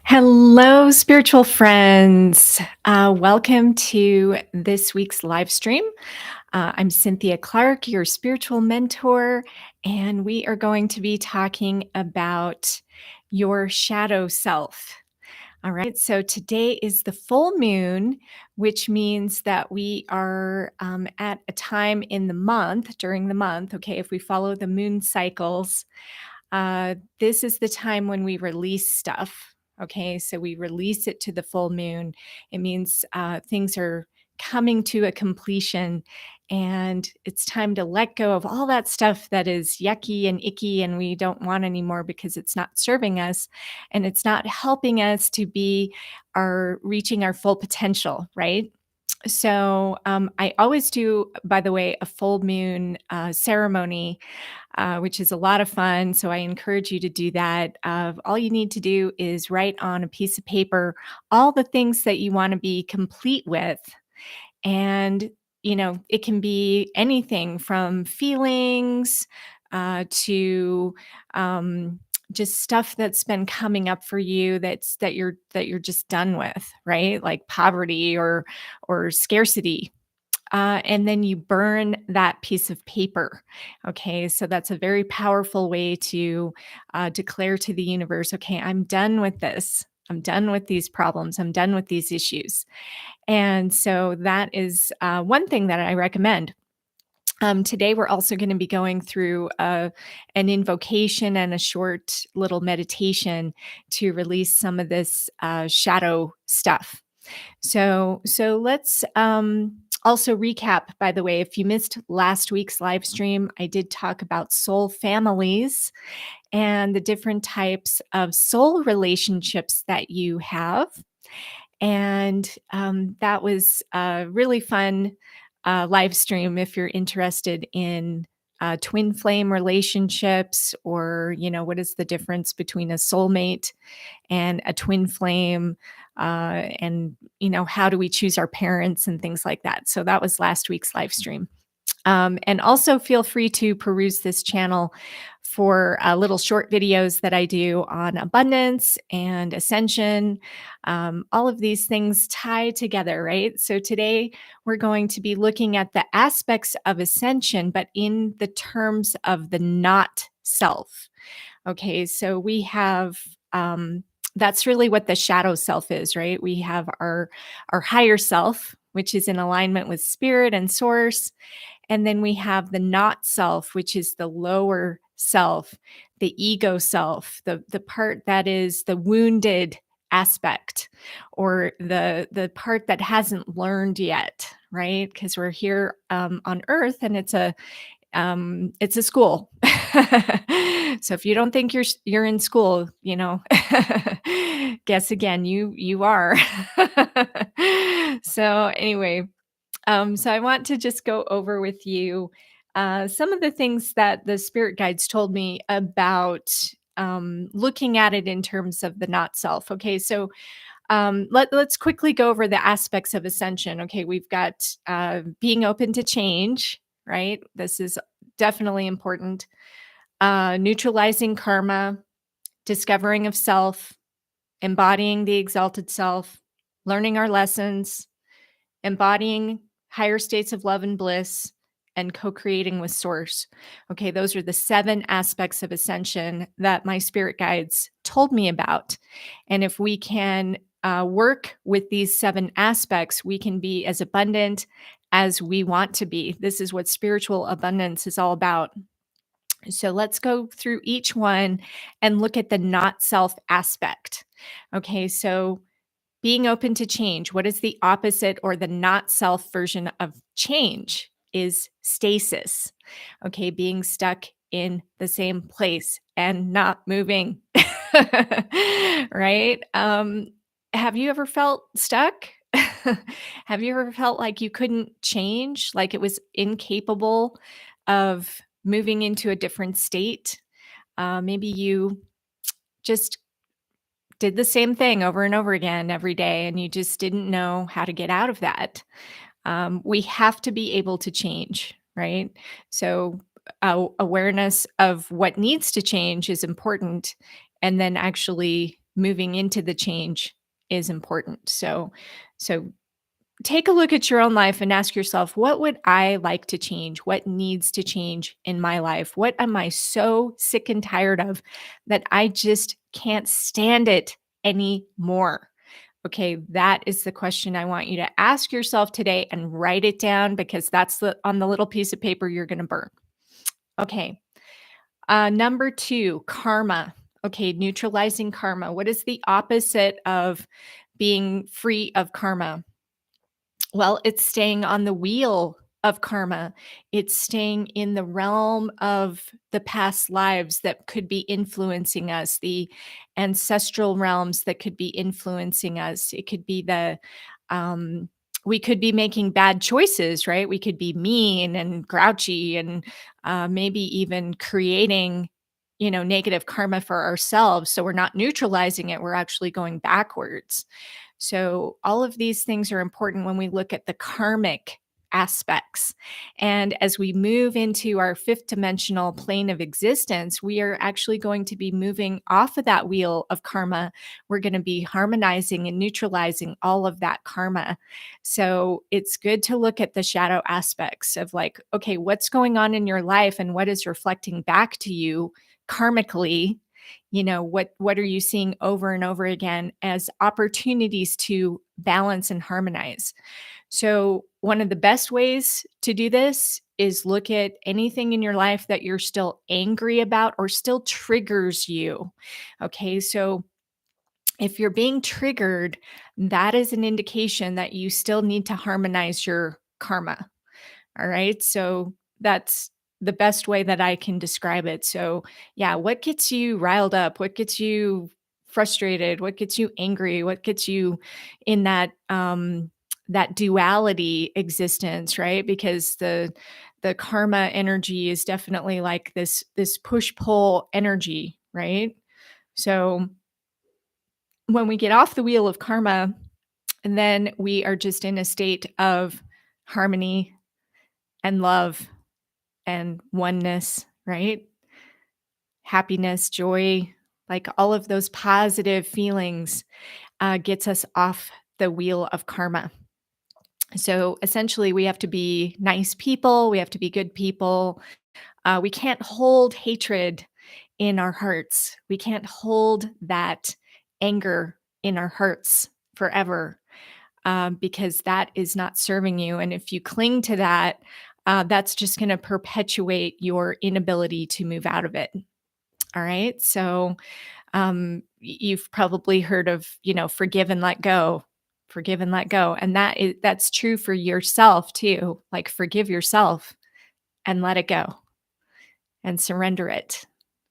Hello, spiritual friends. Welcome to this week's live stream. I'm Cynthia Clark, your spiritual mentor, and we are going to be talking about your shadow self. All right, so today is the full moon, which means that we are at a time in the month, during the month. Okay, if we follow the moon cycles, this is the time when we release stuff. Okay, so we release it to the full moon. It means things are coming to a completion, and it's time to let go of all that stuff that is yucky and icky and we don't want anymore because it's not serving us and it's not helping us to be our reaching our full potential, right? So I always do, by the way, a full moon ceremony, which is a lot of fun. So I encourage you to do that. All you need to do is write on a piece of paper all the things that you want to be complete with. And, it can be anything from feelings to um, just stuff that's been coming up for you that you're just done with, right? Like poverty or scarcity, and then you burn that piece of paper. Okay, so that's a very powerful way to declare to the universe, okay, I'm done with this. I'm done with these problems. I'm done with these issues. And so that is one thing that I recommend. Today, we're also going to be going through an invocation and a short little meditation to release some of this shadow stuff. So let's also recap. By the way, if you missed last week's live stream, I did talk about soul families and the different types of soul relationships that you have. And that was a really fun live stream if you're interested in twin flame relationships, or, what is the difference between a soulmate and a twin flame, and how do we choose our parents and things like that. So that was last week's live stream. And also feel free to peruse this channel for little short videos that I do on abundance and ascension. All of these things tie together, right? So today we're going to be looking at the aspects of ascension, but in the terms of the not self. Okay, so we have that's really what the shadow self is, right? We have our higher self, which is in alignment with spirit and source, and then we have the not self, which is the lower self, the ego self, the part that is the wounded aspect, or the part that hasn't learned yet, right? Because we're here on earth, and it's a school. So if you don't think you're in school, guess again, you are. So anyway, so I want to just go over with you some of the things that the spirit guides told me about looking at it in terms of the not self. Okay, so let's quickly go over the aspects of ascension. Okay, we've got being open to change, right? This is definitely important. Neutralizing karma, discovering of self, embodying the exalted self, learning our lessons, embodying higher states of love and bliss, and co-creating with source. Okay, those are the 7 aspects of ascension that my spirit guides told me about. And if we can work with these 7 aspects, we can be as abundant as we want to be. This is what spiritual abundance is all about. So let's go through each one and look at the not self aspect. Okay, so being open to change. What is the opposite or the not self version of change? Is stasis. Okay, being stuck in the same place and not moving. Right? Have you ever felt stuck? Have you ever felt like you couldn't change, like it was incapable of moving into a different state? Maybe you just did the same thing over and over again every day, and you just didn't know how to get out of that. We have to be able to change, right? So, awareness of what needs to change is important, and then actually moving into the change is important. So take a look at your own life and ask yourself, what would I like to change? What needs to change in my life? What am I so sick and tired of that I just can't stand it anymore? Okay, that is the question I want you to ask yourself today and write it down because that's the on the little piece of paper you're going to burn. Okay. Number 2, karma. Okay, neutralizing karma. What is the opposite of being free of karma? Well, it's staying on the wheel of karma. It's staying in the realm of the past lives that could be influencing us, the ancestral realms that could be influencing us. It could be um, we could be making bad choices, right? We could be mean and grouchy and maybe even creating, negative karma for ourselves. So we're not neutralizing it, we're actually going backwards. So, all of these things are important when we look at the karmic aspects. And as we move into our fifth dimensional plane of existence, we are actually going to be moving off of that wheel of karma. We're going to be harmonizing and neutralizing all of that karma. So, it's good to look at the shadow aspects of like, okay, what's going on in your life and what is reflecting back to you karmically. What are you seeing over and over again as opportunities to balance and harmonize? So one of the best ways to do this is look at anything in your life that you're still angry about or still triggers you. Okay, so if you're being triggered, that is an indication that you still need to harmonize your karma. All right. So that's the best way that I can describe it. So, yeah, what gets you riled up? What gets you frustrated? What gets you angry? What gets you in that duality existence, right? Because the karma energy is definitely like this push pull energy, right? So, when we get off the wheel of karma, and then we are just in a state of harmony and love and oneness, right? Happiness, joy, like all of those positive feelings gets us off the wheel of karma. So essentially, we have to be nice people, we have to be good people. We can't hold hatred in our hearts, we can't hold that anger in our hearts forever because that is not serving you. And if you cling to that, that's just going to perpetuate your inability to move out of it. All right. So you've probably heard of, forgive and let go, forgive and let go. And that's true for yourself too. Like forgive yourself and let it go and surrender it.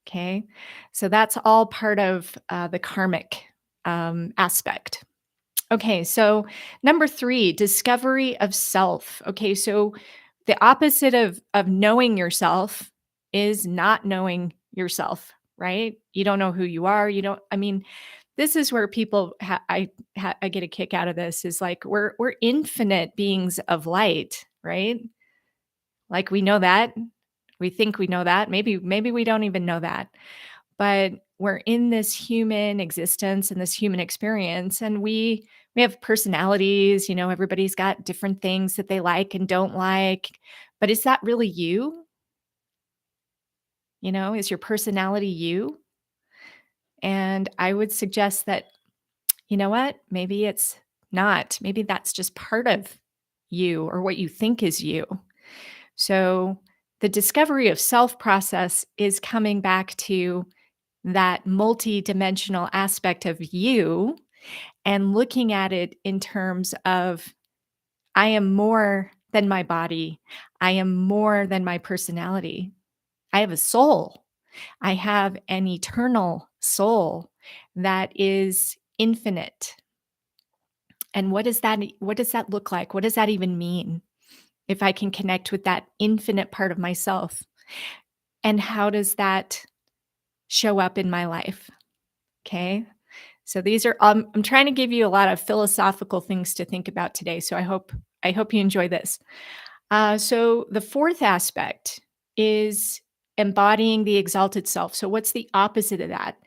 Okay. So that's all part of the karmic aspect. Okay, so number 3, discovery of self. Okay, so the opposite of knowing yourself is not knowing yourself, right? You don't know who you are. You don't. I mean, this is where people. I get a kick out of this. Is like we're infinite beings of light, right? Like we know that. We think we know that. Maybe we don't even know that, but we're in this human existence and this human experience, and we have personalities. Everybody's got different things that they like and don't like, but is that really you? Is your personality you? And I would suggest that, you know what, maybe it's not. Maybe that's just part of you or what you think is you. So the discovery of self process is coming back to that multi-dimensional aspect of you and looking at it in terms of I am more than my body. I am more than my personality. I have a soul. I have an eternal soul that is infinite. And what does that look like? What does that even mean? If I can connect with that infinite part of myself, and how does that show up in my life? Okay? So these are I'm trying to give you a lot of philosophical things to think about today. So I hope you enjoy this. So the fourth aspect is embodying the exalted self. So what's the opposite of that?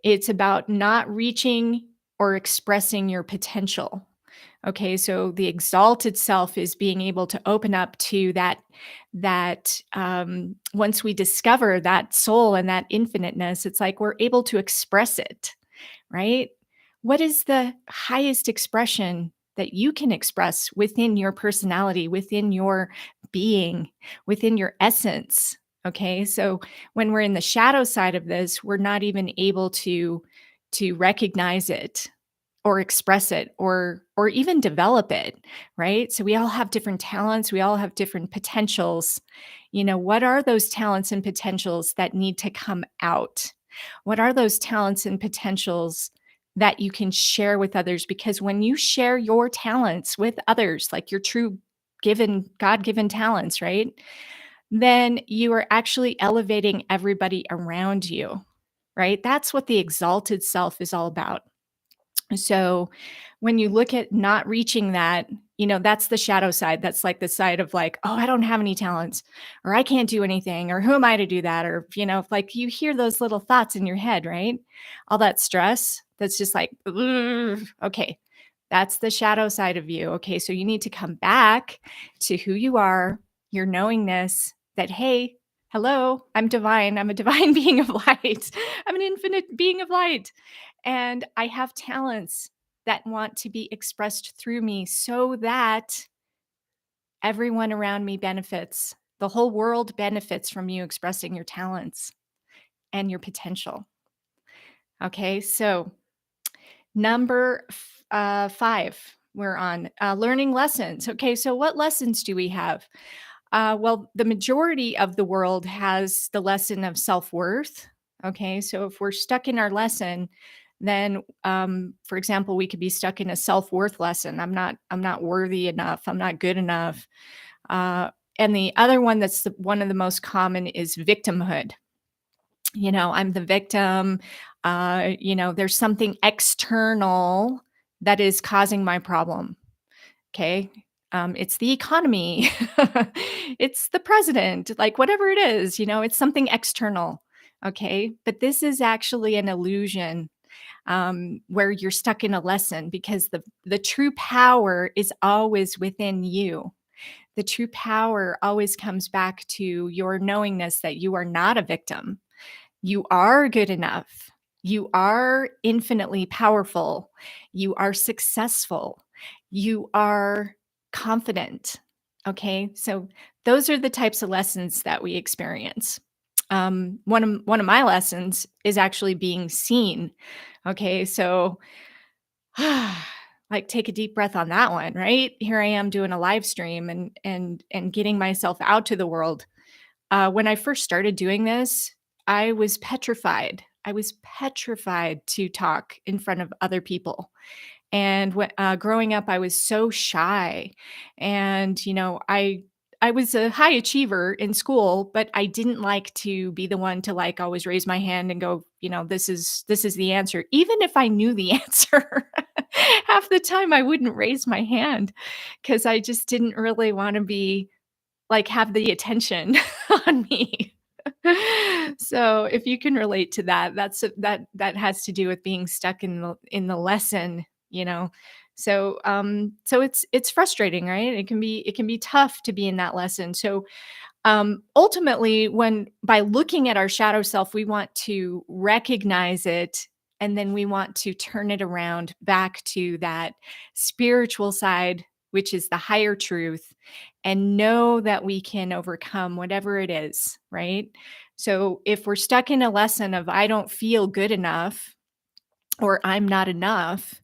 It's about not reaching or expressing your potential. Okay, so the exalted self is being able to open up to that once we discover that soul and that infiniteness, it's like we're able to express it, right? What is the highest expression that you can express within your personality, within your being, within your essence? Okay, so when we're in the shadow side of this, we're not even able to recognize it or express it or even develop it, right? So we all have different talents, we all have different potentials. What are those talents and potentials that need to come out? What are those talents and potentials that you can share with others? Because when you share your talents with others, like your true given God-given talents, right? Then you are actually elevating everybody around you, right? That's what the exalted self is all about. So when you look at not reaching that, that's the shadow side. That's like the side of like, oh, I don't have any talents, or I can't do anything, or who am I to do that? Or, like you hear those little thoughts in your head, right? All that stress that's just like, "Ugh." Okay, that's the shadow side of you. Okay, so you need to come back to who you are, your knowingness that, hey, hello, I'm divine. I'm a divine being of light. I'm an infinite being of light. And I have talents that want to be expressed through me so that everyone around me benefits. The whole world benefits from you expressing your talents and your potential. Okay, so number 5, we're on learning lessons. Okay, so what lessons do we have? Well, the majority of the world has the lesson of self worth. Okay, so if we're stuck in our lesson, then, for example, we could be stuck in a self worth lesson. I'm not worthy enough. I'm not good enough. Uh, and the other one that's one of the most common is victimhood. I'm the victim. There's something external that is causing my problem. Okay. It's the economy. It's the president, like whatever it is, it's something external. Okay. But this is actually an illusion where you're stuck in a lesson because the true power is always within you. The true power always comes back to your knowingness that you are not a victim. You are good enough. You are infinitely powerful. You are successful. You are confident. Okay. So those are the types of lessons that we experience. One of my lessons is actually being seen. Okay. So like take a deep breath on that one, right? Here I am doing a live stream and getting myself out to the world. When I first started doing this, I was petrified. I was petrified to talk in front of other people. And growing up, I was so shy, and I was a high achiever in school, but I didn't like to be the one to like always raise my hand and go, this is the answer, even if I knew the answer. Half the time, I wouldn't raise my hand because I just didn't really want to be like, have the attention on me. So, if you can relate to that, that has to do with being stuck in the lesson, you know? So it's frustrating, right? It can be tough to be in that lesson. So, ultimately, when by looking at our shadow self, we want to recognize it, and then we want to turn it around back to that spiritual side, which is the higher truth, and know that we can overcome whatever it is, right? So if we're stuck in a lesson of I don't feel good enough or I'm not enough,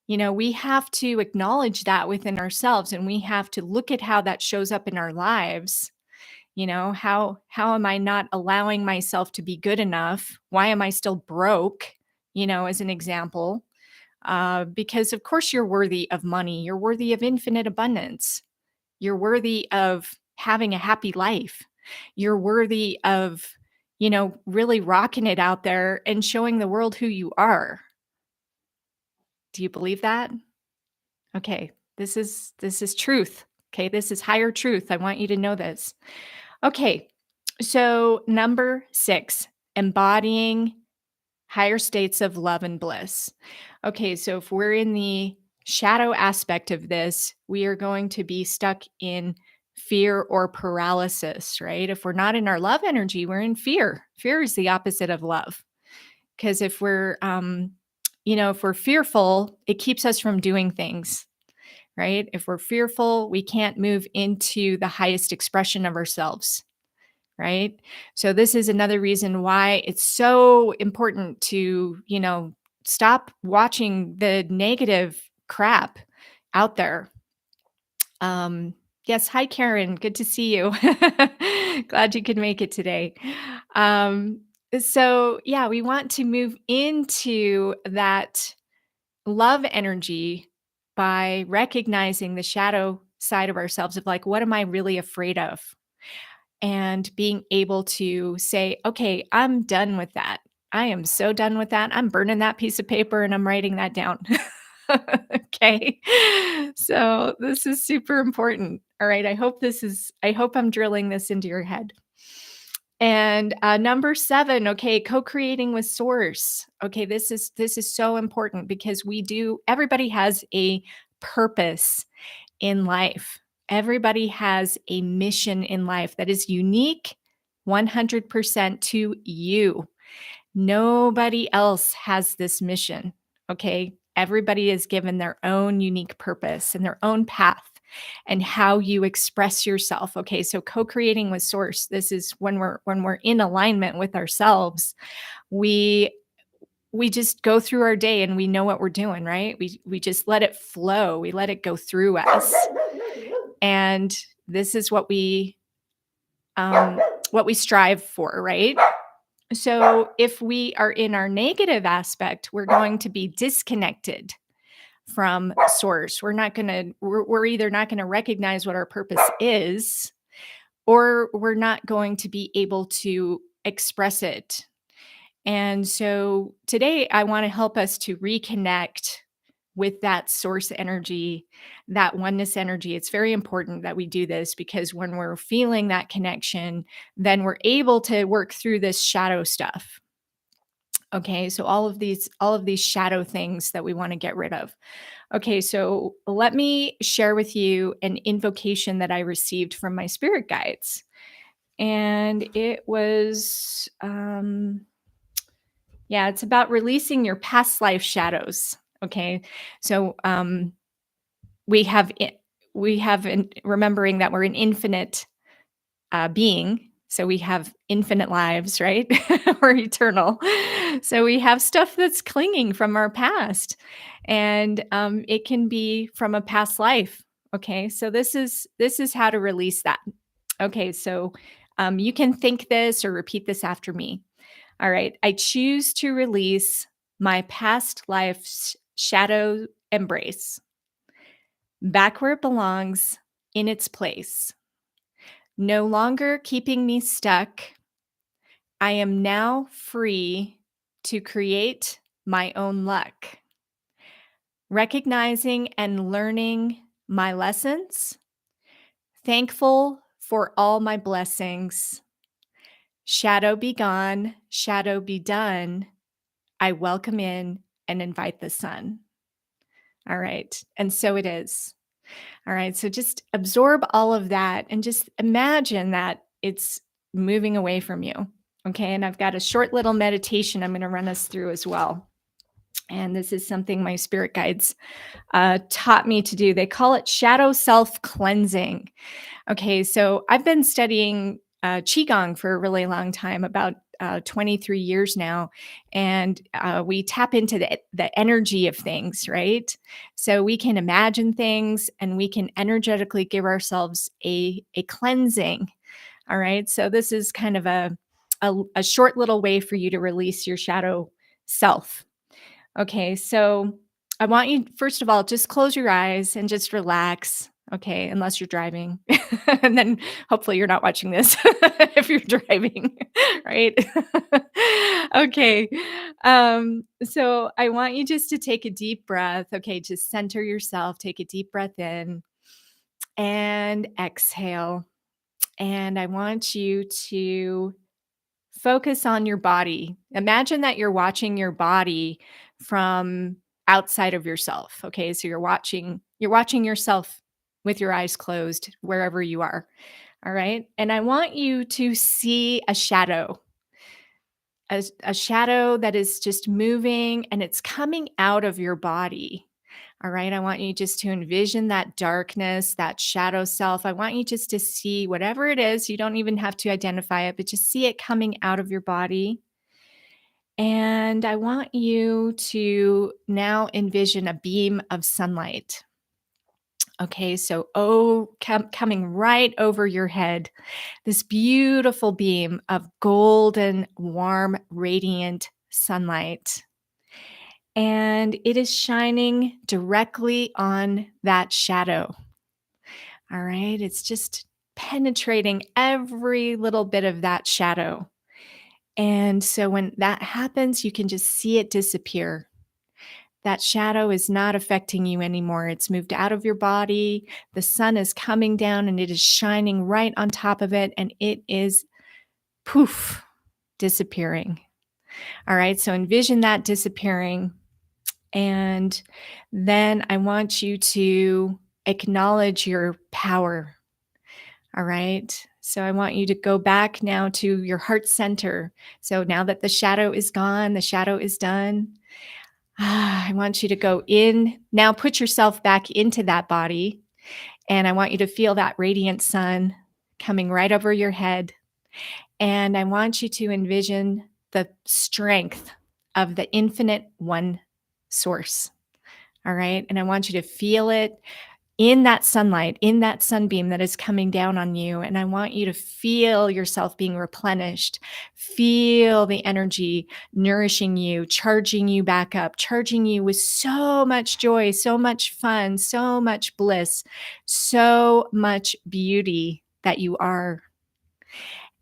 we have to acknowledge that within ourselves, and we have to look at how that shows up in our lives. How am I not allowing myself to be good enough? Why am I still broke? As an example, because of course you're worthy of money, you're worthy of infinite abundance, you're worthy of having a happy life, you're worthy of really rocking it out there and showing the world who you are. Do you believe that? Okay, this is truth. Okay, this is higher truth. I want you to know this. Okay, so number 6, embodying higher states of love and bliss. Okay, so if we're in the shadow aspect of this, we are going to be stuck in fear or paralysis, right? If we're not in our love energy, we're in fear. Fear is the opposite of love. Because if we're, if we're fearful, it keeps us from doing things, right? If we're fearful, we can't move into the highest expression of ourselves, right? So this is another reason why it's so important to, stop watching the negative crap out there. Um, yes, hi Karen, good to see you. Glad you could make it today. Um, so yeah, we want to move into that love energy by recognizing the shadow side of ourselves of like, what am I really afraid of? And being able to say, okay, I'm done with that. I am so done with that. I'm burning that piece of paper and I'm writing that down. Okay. So this is super important. All right. I hope I'm drilling this into your head. And number 7, okay, co-creating with source. Okay, this is so important because everybody has a purpose in life. Everybody has a mission in life that is unique 100% to you. Nobody else has this mission, okay? Everybody is given their own unique purpose and their own path and how you express yourself. Okay, so co-creating with source. This is when we're in alignment with ourselves. We we just go through our day and we know what we're doing, right? We just let it flow. We let it go through us. And this is what we strive for, right? So if we are in our negative aspect, we're going to be disconnected from source. We're either not going to recognize what our purpose is, or we're not going to be able to express it. And so today I want to help us to reconnect with that source energy, that oneness energy. It's very important that we do this because when we're feeling that connection, then we're able to work through this shadow stuff. Okay, so all of these shadow things that we want to get rid of. Okay, so let me share with you an invocation that I received from my spirit guides. And it was yeah, it's about releasing your past life shadows. Okay. So we have I- we have remembering that we're an infinite being. So we have infinite lives, right? We're eternal. So we have stuff that's clinging from our past, and it can be from a past life. Okay, so this is how to release that. Okay, so you can think this or repeat this after me. All right, I choose to release my past life's shadow embrace back where it belongs in its place, no longer keeping me stuck. I am now free to create my own luck, recognizing and learning my lessons, thankful for all my blessings. Shadow be gone, shadow be done. I welcome in and invite the sun. All right. And so it is. All right. So just absorb all of that and just imagine that it's moving away from you. Okay. And I've got a short little meditation I'm going to run us through as well. And this is something my spirit guides taught me to do. They call it shadow self cleansing. Okay. So I've been studying Qigong for a really long time, about 23 years now. And we tap into the energy of things, right? So we can imagine things and we can energetically give ourselves a cleansing. All right. So this is kind of a short little way for you to release your shadow self. Okay. So I want you, first of all, just close your eyes and just relax. Okay, unless you're driving. And then hopefully you're not watching this if you're driving, right? Okay. So I want you just to take a deep breath. Okay, just center yourself, take a deep breath in and exhale. And I want you to focus on your body. Imagine that you're watching your body from outside of yourself. Okay, so you're watching yourself with your eyes closed wherever you are. All right, and I want you to see a shadow, a shadow that is just moving and it's coming out of your body. All right. I want you just to envision that darkness, that shadow self. I want you just to see whatever it is. You don't even have to identify it, but just see it coming out of your body. And I want you to now envision a beam of sunlight. Okay. So, coming right over your head, this beautiful beam of golden, warm, radiant sunlight. And it is shining directly on that shadow. All right. It's just penetrating every little bit of that shadow. And so when that happens, you can just see it disappear. That shadow is not affecting you anymore. It's moved out of your body. The sun is coming down and it is shining right on top of it. And it is poof, disappearing. All right. So envision that disappearing. And then I want you to acknowledge your power. All right. So I want you to go back now to your heart center. So now that the shadow is gone, the shadow is done. I want you to go in. Now put yourself back into that body. And I want you to feel that radiant sun coming right over your head. And I want you to envision the strength of the infinite one source. All right. And I want you to feel it in that sunlight, in that sunbeam that is coming down on you. And I want you to feel yourself being replenished. Feel the energy nourishing you, charging you back up, charging you with so much joy, so much fun, so much bliss, so much beauty that you are.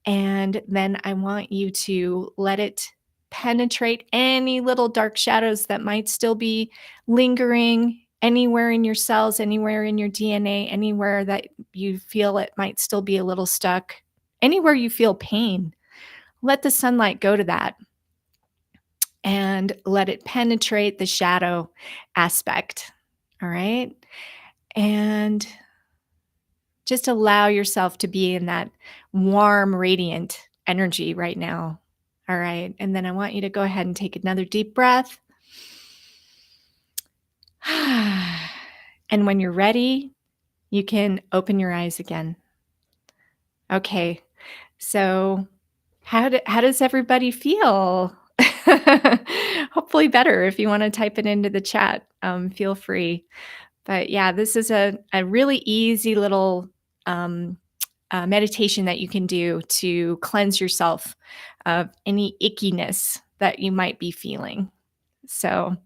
And then I want you to let it penetrate any little dark shadows that might still be lingering anywhere in your cells, anywhere in your DNA, anywhere that you feel it might still be a little stuck, anywhere you feel pain. Let the sunlight go to that and let it penetrate the shadow aspect. All right. And just allow yourself to be in that warm, radiant energy right now. All right. And then I want you to go ahead and take another deep breath. And when you're ready, you can open your eyes again. Okay. So, how does everybody feel? Hopefully better. If you want to type it into the chat, feel free. But yeah, this is a really easy little um, meditation that you can do to cleanse yourself of any ickiness that you might be feeling. So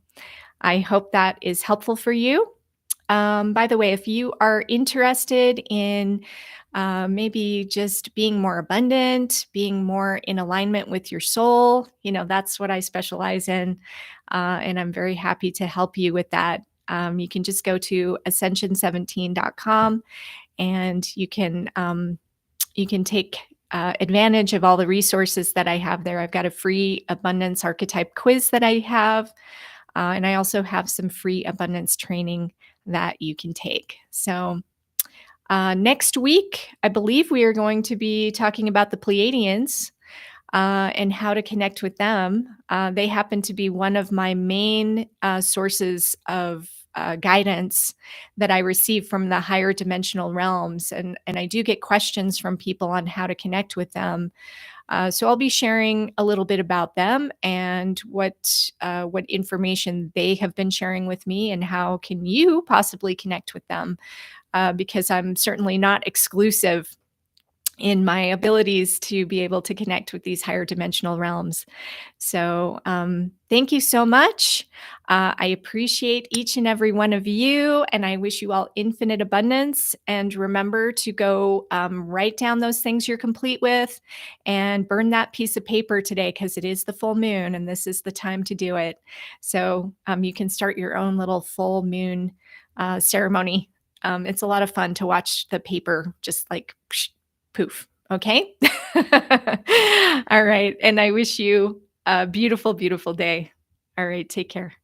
I hope that is helpful for you. By the way, if you are interested in maybe just being more abundant, being more in alignment with your soul, that's what I specialize in. And I'm very happy to help you with that. You can just go to ascension17.com and you can take advantage of all the resources that I have there. I've got a free abundance archetype quiz that I have. And I also have some free abundance training that you can take. So, next week, I believe we are going to be talking about the Pleiadians and how to connect with them. They happen to be one of my main sources of guidance that I receive from the higher dimensional realms. And I do get questions from people on how to connect with them. So I'll be sharing a little bit about them and what information they have been sharing with me, and how can you possibly connect with them? Because I'm certainly not exclusive in my abilities to be able to connect with these higher dimensional realms. So, thank you so much. I appreciate each and every one of you, and I wish you all infinite abundance. And remember to go write down those things you're complete with and burn that piece of paper today, because it is the full moon and this is the time to do it. So, you can start your own little full moon ceremony. It's a lot of fun to watch the paper just like poof Okay? All right. And I wish you a beautiful, beautiful day. All right. Take care.